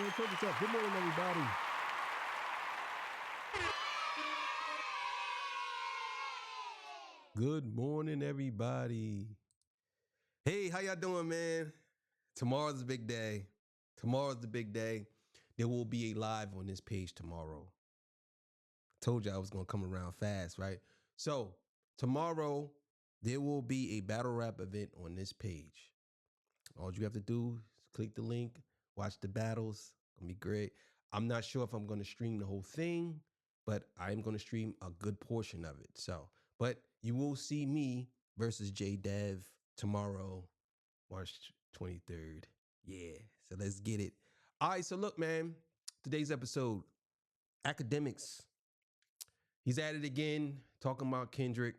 man. Told you tough. Good morning, everybody. Good morning, everybody. Hey, how y'all doing, man? Tomorrow's the big day. Tomorrow's the big day. There will be a live on this page tomorrow. Told you I was going to come around fast, right? So tomorrow, there will be a battle rap event on this page. All you have to do is click the link, watch the battles. Gonna be great. I'm not sure if I'm going to stream the whole thing, but I'm going to stream a good portion of it. So, but you will see me versus J Dev tomorrow, March 23rd. Yeah, so let's get it. All right, so look, man, today's episode, Akademiks. He's at it again, talking about Kendrick,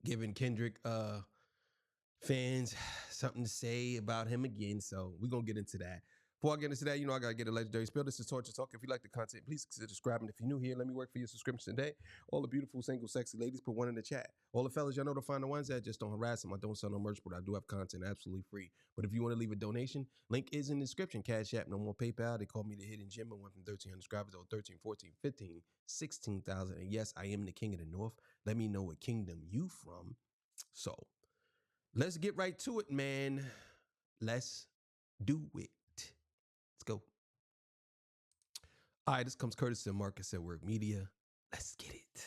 giving Kendrick fans something to say about him again. So we're going to get into that. Before I get into that, I got to get a legendary spill. This is Torture Talk. If you like the content, please consider subscribing. If you're new here, let me work for your subscription today. All the beautiful, single, sexy ladies, put one in the chat. All the fellas, y'all know to find the ones that just don't harass them. I don't sell no merch, but I do have content absolutely free. But if you want to leave a donation, link is in the description. Cash App, no more PayPal. They call me the Hidden Gem. I went from 1,300 subscribers to 13, 14, 15, 16,000. And yes, I am the king of the north. Let me know what kingdom you from. So let's get right to it, man. Let's do it. Let's go. All right, this comes courtesy of Marcus at Work Media. Let's get it.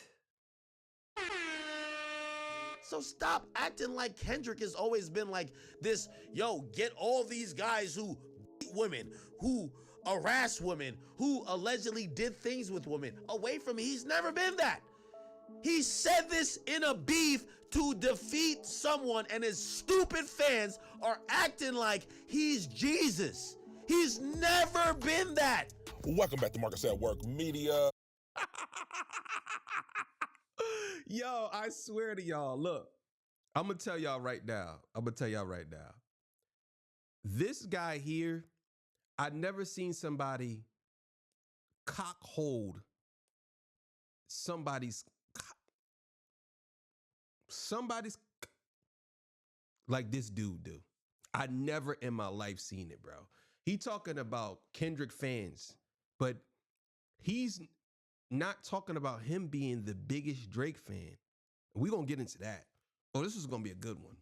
So stop acting like Kendrick has always been like this, get all these guys who beat women, who harass women, who allegedly did things with women away from me. He's never been that. He said this in a beef to defeat someone, and his stupid fans are acting like he's Jesus. He's never been that. Welcome back to Marcus at Work Media. Yo, I swear to y'all, look, I'm going to tell y'all right now. This guy here, I've never seen somebody cock hold somebody's like this dude do. I never in my life seen it, bro. He talking about Kendrick fans, but he's not talking about him being the biggest Drake fan. We're going to get into that. Oh, this is going to be a good one.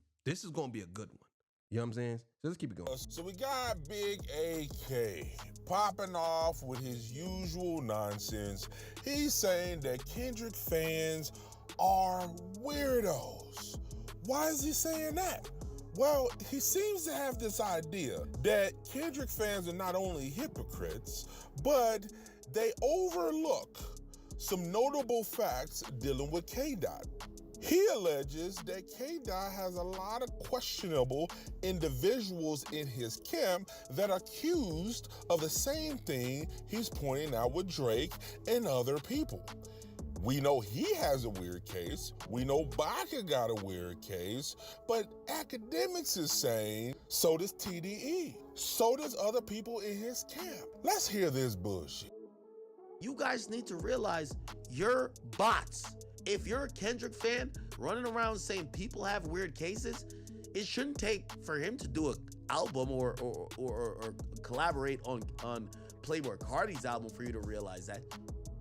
You know what I'm saying? So let's keep it going. So we got Big AK popping off with his usual nonsense. He's saying that Kendrick fans are weirdos. Why is he saying that? Well, he seems to have this idea that Kendrick fans are not only hypocrites, but they overlook some notable facts dealing with KDOT. He alleges that KDOT has a lot of questionable individuals in his camp that are accused of the same thing he's pointing out with Drake and other people. We know he has a weird case. We know Baca got a weird case. But Akademiks is saying, so does TDE. So does other people in his camp. Let's hear this bullshit. You guys need to realize you're bots. If you're a Kendrick fan running around saying people have weird cases, it shouldn't take for him to do an album or collaborate on Playboy Cardi's album for you to realize that.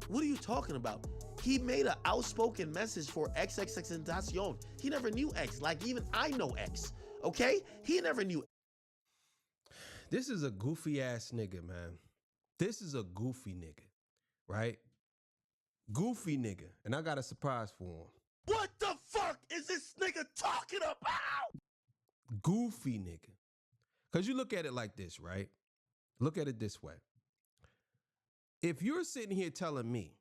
What are you talking about? He made an outspoken message for XXXTentacion. He never knew X. Like, even I know X. Okay? He never knew. This is a goofy ass nigga, man. This is a goofy nigga, right? Goofy nigga. And I got a surprise for him. What the fuck is this nigga talking about? Goofy nigga. Because you look at it like this, right? Look at it this way. If you're sitting here telling me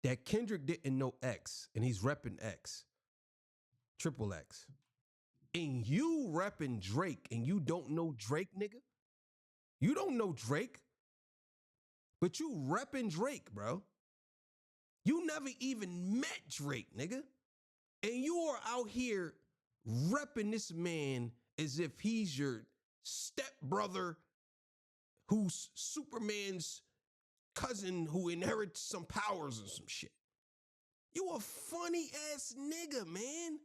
that Kendrick didn't know X and he's repping X, triple X, and you repping Drake and you don't know Drake, nigga? You don't know Drake, but you repping Drake, bro. You never even met Drake, nigga. And you are out here repping this man as if he's your stepbrother who's Superman's cousin who inherits some powers or some shit. You a funny ass nigga, man.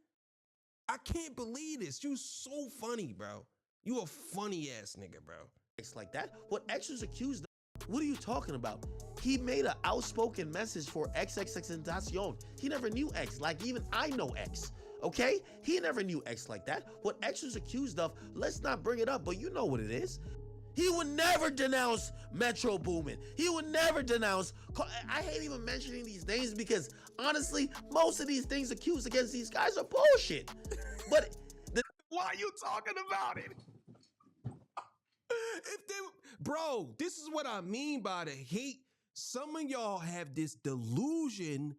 I can't believe this. You so funny, bro. You a funny ass nigga, bro. X like that. What X was accused of, what are you talking about? He made an outspoken message for XXXTentacion. He never knew X, like even I know X. Okay? He never knew X like that. What X was accused of, let's not bring it up, but you know what it is. He would never denounce Metro Boomin. He would never denounce. I hate even mentioning these names because honestly, most of these things accused against these guys are bullshit. But why are you talking about it? Bro, this is what I mean by the hate. Some of y'all have this delusion.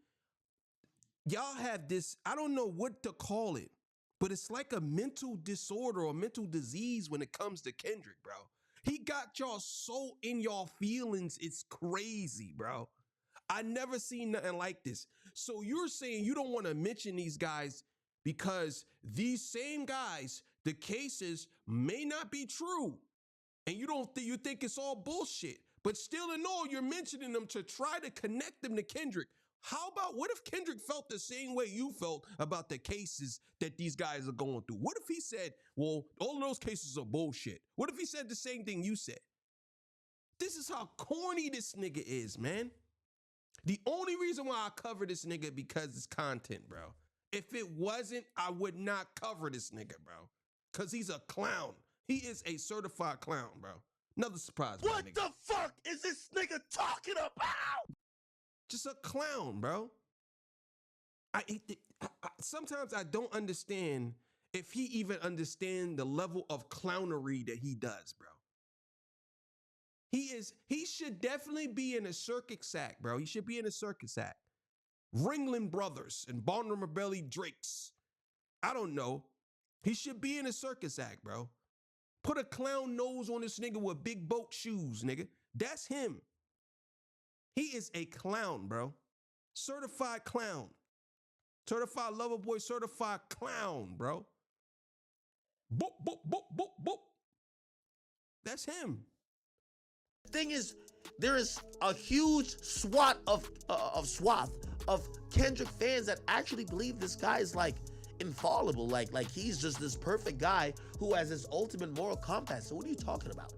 Y'all have this, I don't know what to call it, but it's like a mental disorder or mental disease when it comes to Kendrick, bro. He got y'all so in y'all feelings, it's crazy, bro. I never seen nothing like this. So you're saying you don't want to mention these guys because these same guys, the cases may not be true. And you think it's all bullshit. But still in all, you're mentioning them to try to connect them to Kendrick. What if Kendrick felt the same way you felt about the cases that these guys are going through? What if he said, well, all of those cases are bullshit? What if he said the same thing you said? This is how corny this nigga is, man. The only reason why I cover this nigga because it's content, bro. If it wasn't, I would not cover this nigga, bro. Because he's a clown. He is a certified clown, bro. Another surprise. What the fuck is this nigga talking about? Just a clown, bro. Sometimes I don't understand if he even understands the level of clownery that he does, bro. He should definitely be in a circus act, bro. He should be in a circus act. Ringling Brothers and Barnum and Bailey Drakes. I don't know. He should be in a circus act, bro. Put a clown nose on this nigga with big boat shoes, nigga. That's him. He is a clown, bro. Certified clown. Certified lover boy, certified clown, bro. Boop, boop, boop, boop, boop. That's him. The thing is, there is a huge swath of Kendrick fans that actually believe this guy is like infallible, like he's just this perfect guy who has this ultimate moral compass. So what are you talking about?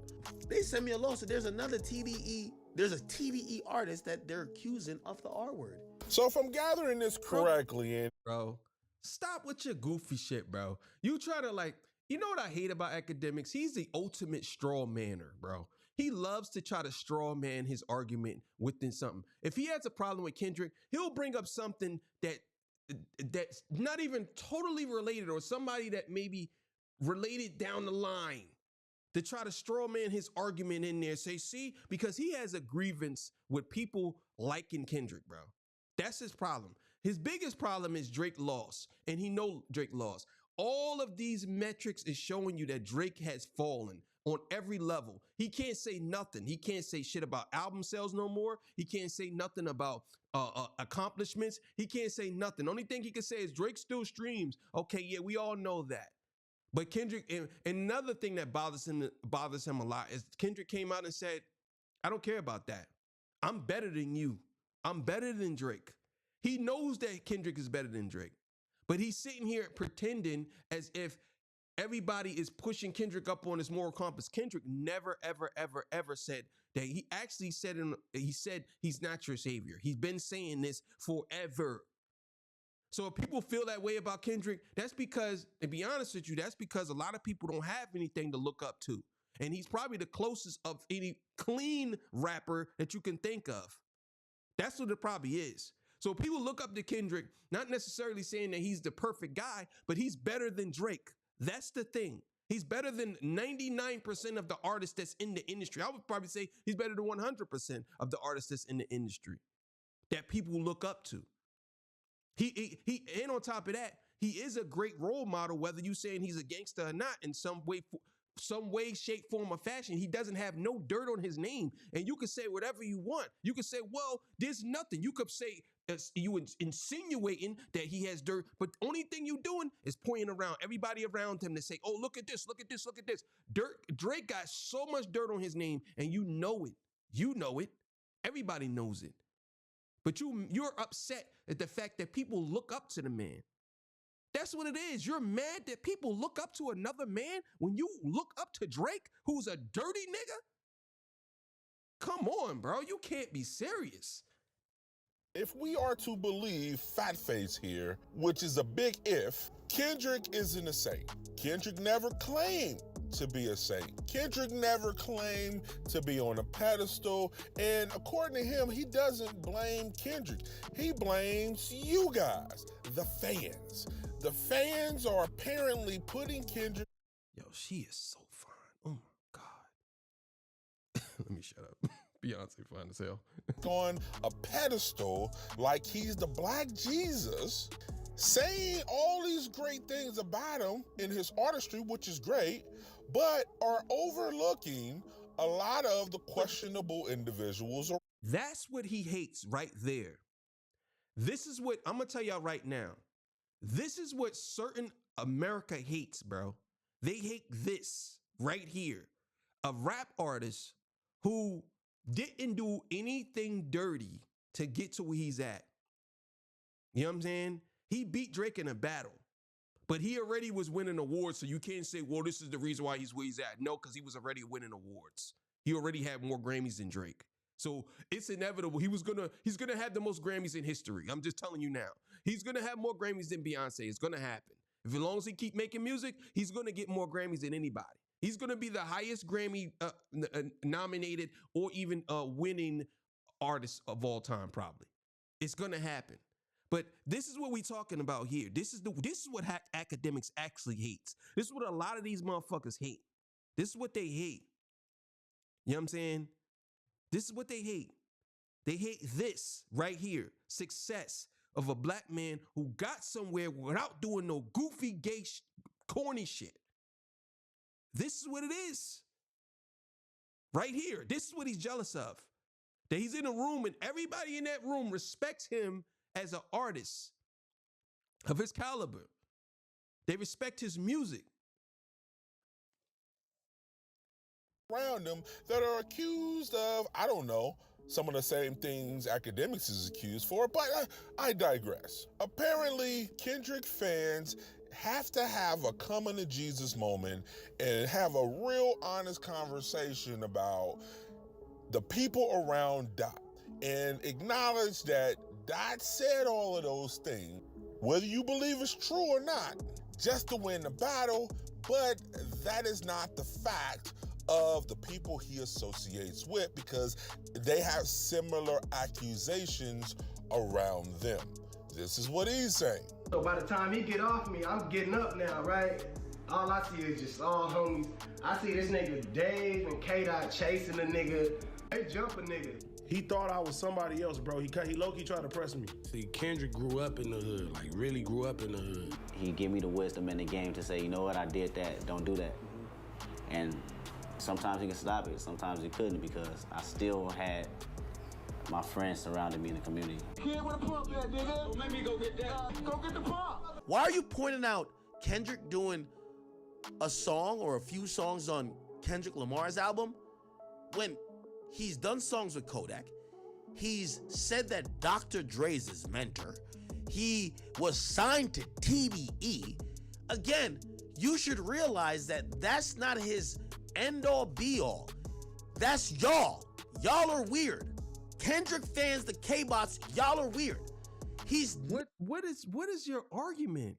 They sent me a law, so there's another TDE. There's a TDE artist that they're accusing of the R word. So if I'm gathering this correctly, bro, stop with your goofy shit, bro. You try to you know what I hate about Akademiks? He's the ultimate straw manner, bro. He loves to try to straw man his argument within something. If he has a problem with Kendrick, he'll bring up something that's not even totally related or somebody that may be related down the line to try to straw man his argument in there. Say, see, because he has a grievance with people liking Kendrick, bro. That's his problem. His biggest problem is Drake lost, and he know Drake lost. All of these metrics is showing you that Drake has fallen on every level. He can't say nothing. He can't say shit about album sales no more. He can't say nothing about accomplishments. He can't say nothing. Only thing he can say is Drake still streams. Okay, yeah, we all know that. But Kendrick, and another thing that bothers him a lot is Kendrick came out and said, I don't care about that. I'm better than you. I'm better than Drake. He knows that Kendrick is better than Drake. But he's sitting here pretending as if everybody is pushing Kendrick up on his moral compass. Kendrick never, ever, ever, ever said that. He actually said he's not your savior. He's been saying this forever. So if people feel that way about Kendrick, that's because, to be honest with you, that's because a lot of people don't have anything to look up to. And he's probably the closest of any clean rapper that you can think of. That's what it probably is. So people look up to Kendrick, not necessarily saying that he's the perfect guy, but he's better than Drake. That's the thing. He's better than 99% of the artists that's in the industry. I would probably say he's better than 100% of the artists that's in the industry that people look up to. And on top of that, he is a great role model, whether you saying he's a gangster or not, in some way, shape, form, or fashion. He doesn't have no dirt on his name. And you can say whatever you want. You can say, well, there's nothing. You could say you insinuating that he has dirt, but the only thing you doing is pointing around everybody around him to say, oh, look at this, look at this, look at this. Drake got so much dirt on his name, and you know it. You know it. Everybody knows it. But you're upset at the fact that people look up to the man. That's what it is. You're mad that people look up to another man when you look up to Drake, who's a dirty nigga? Come on, bro. You can't be serious. If we are to believe Fat Face here, which is a big if, Kendrick isn't a saint. Kendrick never claimed to be a saint. Kendrick never claimed to be on a pedestal. And according to him, he doesn't blame Kendrick. He blames you guys, the fans. The fans are apparently putting Kendrick. Yo, she is so fine. Oh my God. Let me shut up. Beyonce fine as hell. On a pedestal like he's the Black Jesus, saying all these great things about him in his artistry, which is great, but are overlooking a lot of the questionable individuals. That's what he hates right there. This is what I'm gonna tell y'all right now. This is what certain America hates, bro. They hate this right here. A rap artist who didn't do anything dirty to get to where he's at. You know what I'm saying? He beat Drake in a battle, but he already was winning awards. So you can't say, well, this is the reason why he's where he's at. No, because he was already winning awards. He already had more Grammys than Drake. So it's inevitable. He's gonna have the most Grammys in history. I'm just telling you now. He's gonna have more Grammys than Beyonce. It's gonna happen. If as long as he keep making music, he's gonna get more Grammys than anybody. He's going to be the highest Grammy nominated or even winning artist of all time, probably. It's going to happen. But this is what we're talking about here. This is what Akademiks actually hates. This is what a lot of these motherfuckers hate. This is what they hate. You know what I'm saying? This is what they hate. They hate this right here. Success of a black man who got somewhere without doing no goofy, gay, corny shit. This is what it is. Right here. This is what he's jealous of. That he's in a room and everybody in that room respects him as an artist of his caliber. They respect his music. Around them that are accused of, I don't know, some of the same things Akademiks is accused for, but I digress. Apparently, Kendrick fans have to have a coming to Jesus moment and have a real honest conversation about the people around Dot and acknowledge that Dot said all of those things, whether you believe it's true or not, just to win the battle, but that is not the fact of the people he associates with because they have similar accusations around them. This is what he's saying. So by the time he get off me, I'm getting up now, right? All I see is just all homies. I see this nigga Dave and KDOT chasing the nigga. They jump a nigga. He thought I was somebody else, bro. He low-key tried to press me. See, Kendrick grew up in the hood, like really grew up in the hood. He gave me the wisdom in the game to say, you know what, I did that, don't do that. And sometimes he could stop it, sometimes he couldn't because I still had my friends surrounding me in the community. Kid, where the pump at, nigga? Let me go get that. Go get the pump. Why are you pointing out Kendrick doing a song or a few songs on Kendrick Lamar's album when he's done songs with Kodak? He's said that Dr. Dre's his mentor. He was signed to TDE. Again, you should realize that that's not his end-all be-all. That's y'all. Y'all are weird. Kendrick fans, the K-bots, y'all are weird. What is your argument?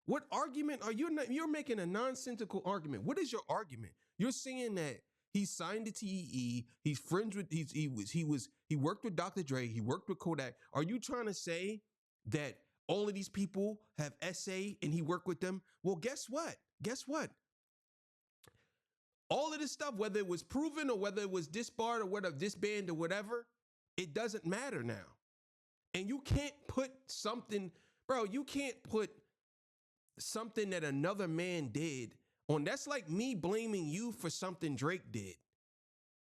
What argument are you? You're making a nonsensical argument. What is your argument? You're saying that he signed to TDE. He's friends with he worked with Dr. Dre. He worked with Kodak. Are you trying to say that all of these people have SA and he worked with them? Well, guess what? Guess what? All of this stuff, whether it was proven or whether it was disbarred or whatever, disbanded or whatever, it doesn't matter now. And you can't put something, bro, you can't put something that another man did on. That's like me blaming you for something Drake did.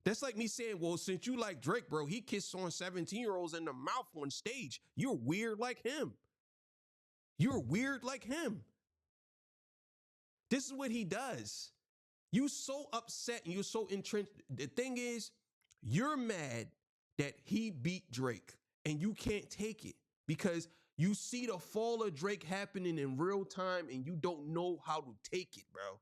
That's like me saying, well, since you like Drake, bro, he kissed on 17-year-olds in the mouth on stage. You're weird like him. You're weird like him. This is what he does. You so upset and you're so entrenched. The thing is, you're mad that he beat Drake and you can't take it because You see the fall of Drake happening in real time and you don't know how to take it, bro.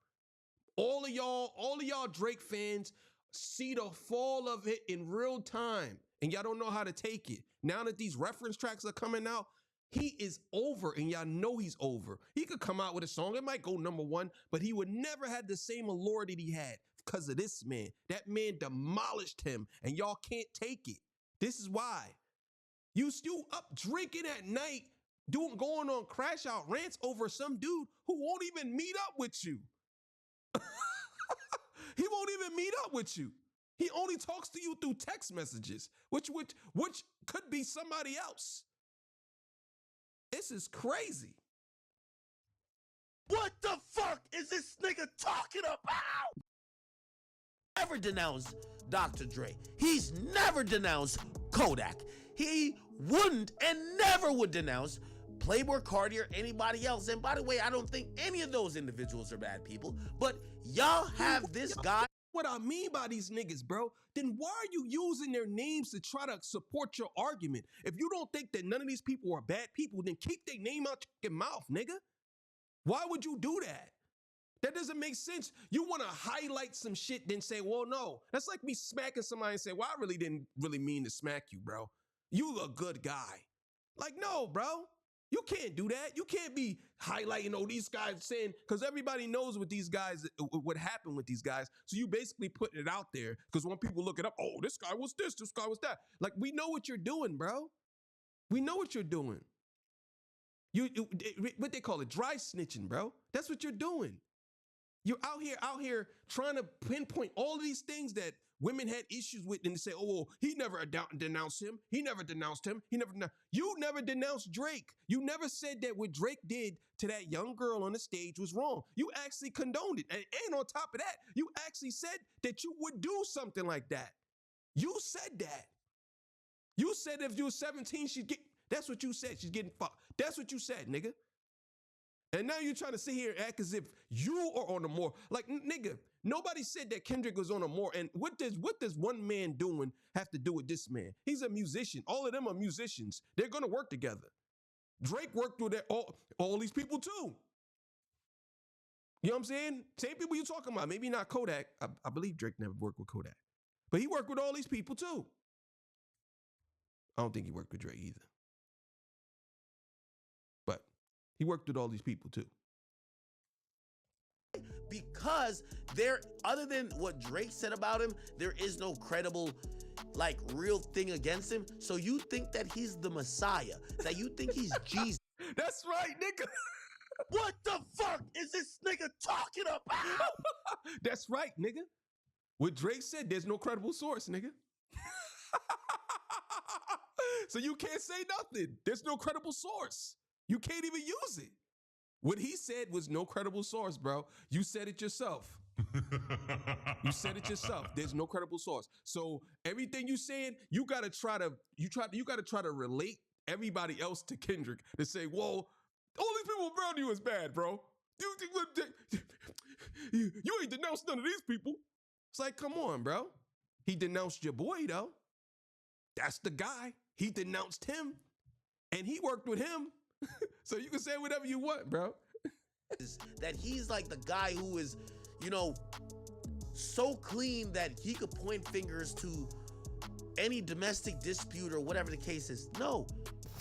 All of y'all Drake fans see the fall of it in real time and y'all don't know how to take it. Now that these reference tracks are coming out, he is over and y'all know he's over. He could come out with a song, it might go #1, but he would never have the same allure that he had because of this man. That man demolished him and y'all can't take it. This is why. You still up drinking at night, going on crash out rants over some dude who won't even meet up with you. He won't even meet up with you. He only talks to you through text messages, which could be somebody else. This is crazy. What the fuck is this nigga talking about? Never denounced Dr. Dre. He's never denounced Kodak. He wouldn't and never would denounce Playboi Carti or anybody else. And by the way, I don't think any of those individuals are bad people, but y'all have this guy. What I mean by these niggas, bro, then why are you using their names to try to support your argument? If you don't think that none of these people are bad people, then keep their name out your mouth, nigga. Why would you do that? That doesn't make sense. You want to highlight some shit, then say, well, no. That's like me smacking somebody and say, well, I really didn't mean to smack you, bro. You a good guy. Like, no, bro. You can't do that. You can't be highlighting, oh, these guys saying, because everybody knows what these guys, what happened with these guys. So you basically putting it out there because when people look it up, oh, this guy was this guy was that. Like, we know what you're doing, bro. We know what you're doing. What they call it, dry snitching, bro. That's what you're doing. You're out here trying to pinpoint all of these things that women had issues with and say, oh, well, he never denounced him. He never denounced him. You never denounced Drake. You never said that what Drake did to that young girl on the stage was wrong. You actually condoned it. And on top of that, you actually said that you would do something like that. You said that. You said if you were 17, that's what you said. She's getting fucked. That's what you said, nigga. And now you're trying to sit here and act as if you are on the more. Like, nigga, nobody said that Kendrick was on a more. And what does one man doing have to do with this man? He's a musician. All of them are musicians. They're going to work together. Drake worked with all these people too. You know what I'm saying? Same people you're talking about. Maybe not Kodak. I believe Drake never worked with Kodak. But he worked with all these people too. I don't think he worked with Drake either. But he worked with all these people too. Because other than what Drake said about him, there is no credible, like, real thing against him. So you think that he's the Messiah, that you think he's Jesus. That's right, nigga. What the fuck is this nigga talking about? That's right, nigga. What Drake said, there's no credible source, nigga. So you can't say nothing. There's no credible source. You can't even use it. What he said was no credible source, bro. You said it yourself. You said it yourself. There's no credible source. So everything you saying, you gotta try to relate everybody else to Kendrick to say, whoa, all these people around you is bad, bro. You ain't denounced none of these people. It's like, come on, bro. He denounced your boy, though. That's the guy. He denounced him, and he worked with him. So you can say whatever you want, bro. That he's like the guy who is, so clean that he could point fingers to any domestic dispute or whatever the case is. No.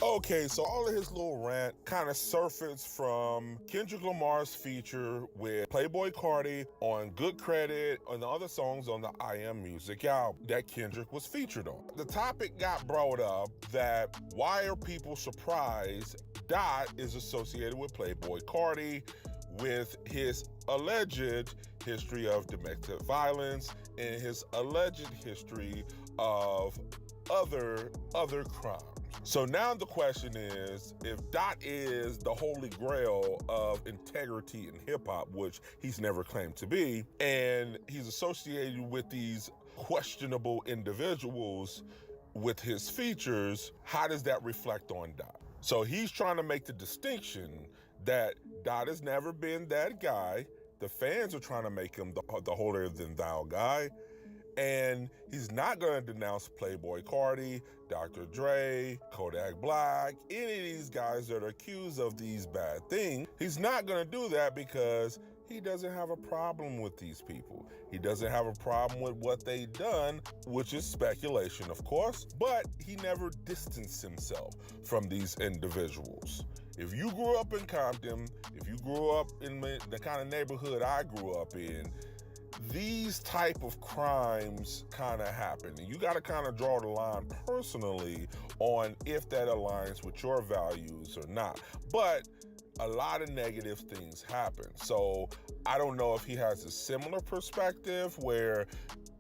Okay, so all of his little rant kind of surfaced from Kendrick Lamar's feature with Playboi Carti on Good Credit and the other songs on the I Am Music album that Kendrick was featured on. The topic got brought up that why are people surprised Dot is associated with Playboi Carti with his alleged history of domestic violence and his alleged history of other crimes. So now the question is, if Dot is the holy grail of integrity in hip hop, which he's never claimed to be, and he's associated with these questionable individuals with his features, how does that reflect on Dot? So he's trying to make the distinction that Dot has never been that guy. The fans are trying to make him the holier than thou guy. And he's not going to denounce Playboy Cardi, Dr. Dre, Kodak Black, any of these guys that are accused of these bad things. He's not going to do that because he doesn't have a problem with these people. He doesn't have a problem with what they've done, which is speculation, of course, but he never distanced himself from these individuals. If you grew up in Compton, if you grew up in the kind of neighborhood I grew up in, these type of crimes kind of happen. And you got to kind of draw the line personally on if that aligns with your values or not. But a lot of negative things happen. So I don't know if he has a similar perspective where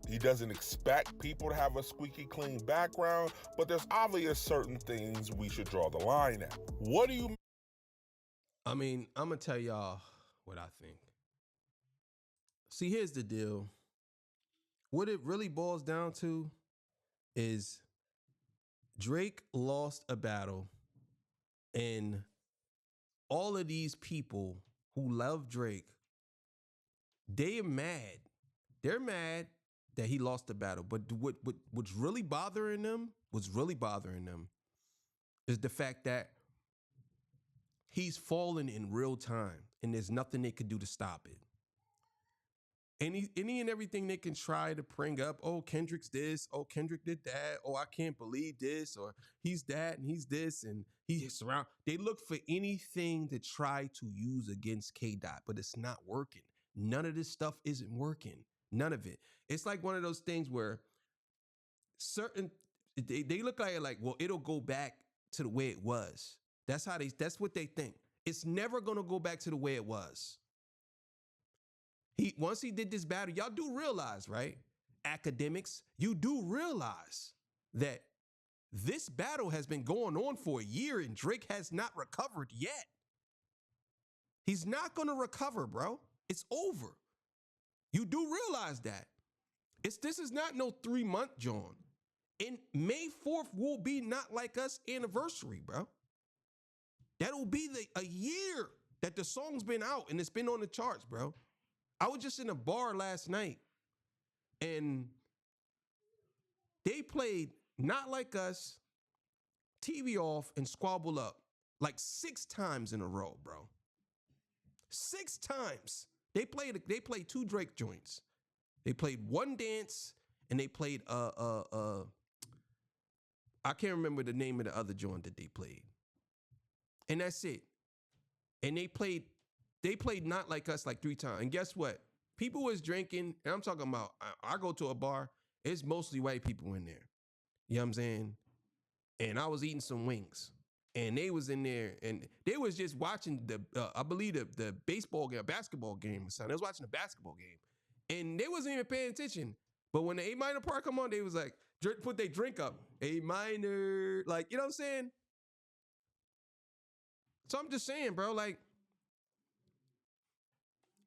he doesn't expect people to have a squeaky clean background, but there's obvious certain things we should draw the line at. What do you... I mean, I'm going to tell y'all what I think. See, here's the deal. What it really boils down to is Drake lost a battle, and all of these people who love Drake, they are mad. They're mad that he lost the battle. But what's really bothering them, is the fact that he's fallen in real time, and there's nothing they could do to stop it. Any and everything they can try to bring up, oh, Kendrick's this, oh, Kendrick did that, oh, I can't believe this, or he's that and he's this, and he's around. They look for anything to try to use against KDOT, but it's not working. None of this stuff isn't working. None of it. It's like one of those things where they look like, well, it'll go back to the way it was. That's what they think. It's never gonna go back to the way it was. Once he did this battle, y'all do realize, right? Akademiks, you do realize that this battle has been going on for a year and Drake has not recovered yet. He's not going to recover, bro. It's over. You do realize that. This is not no 3-month John. And May 4th will be Not Like Us anniversary, bro. That'll be a year that the song's been out and it's been on the charts, bro. I was just in a bar last night and they played Not Like Us, TV Off, and Squabble Up like 6 times in a row, bro. 6 times. They played 2 Drake joints. They played One Dance and they played I can't remember the name of the other joint that they played. And that's it. And they played Not Like Us like 3 times. And guess what? People was drinking, and I'm talking about, I go to a bar, it's mostly white people in there. You know what I'm saying? And I was eating some wings. And they was in there, and they was just watching I believe the basketball game or something. They was watching the basketball game. And they wasn't even paying attention. But when the A minor part come on, they was like, put their drink up. A minor, like, you know what I'm saying? So I'm just saying, bro, like,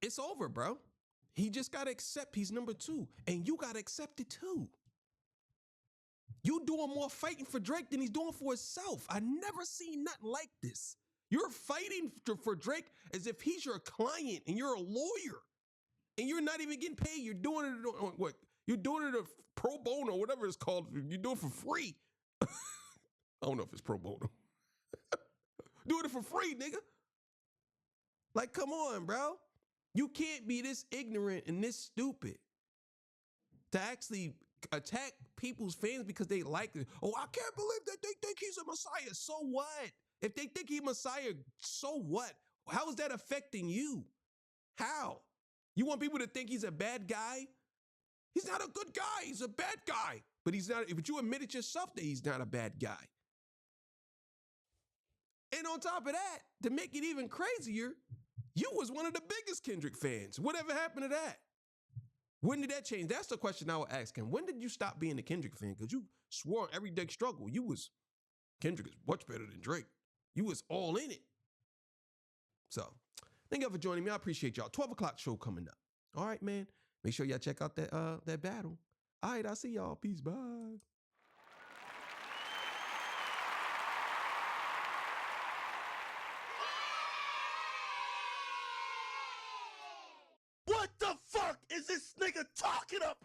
it's over, bro. He just got to accept he's number 2. And you got to accept it too. You doing more fighting for Drake than he's doing for himself. I never seen nothing like this. You're fighting for Drake as if he's your client and you're a lawyer. And you're not even getting paid. You're doing it, what? You're doing it pro bono, whatever it's called. You do it for free. I don't know if it's pro bono. Doing it for free, nigga. Like, come on, bro. You can't be this ignorant and this stupid to actually attack people's fans because they like it. Oh, I can't believe that they think he's a messiah. So what? If they think he's a messiah, so what? How is that affecting you? How? You want people to think he's a bad guy? He's not a good guy. He's a bad guy. But he's not. But you admitted yourself that he's not a bad guy. And on top of that, to make it even crazier, you was one of the biggest Kendrick fans. Whatever happened to that? When did that change? That's the question I would ask him. When did you stop being a Kendrick fan? Because you swore on Everyday Struggle. Kendrick is much better than Drake. You was all in it. So, thank y'all for joining me. I appreciate y'all. 12 o'clock show coming up. All right, man. Make sure y'all check out that battle. All right, I'll see y'all. Peace. Bye. What the fuck is this nigga talking about?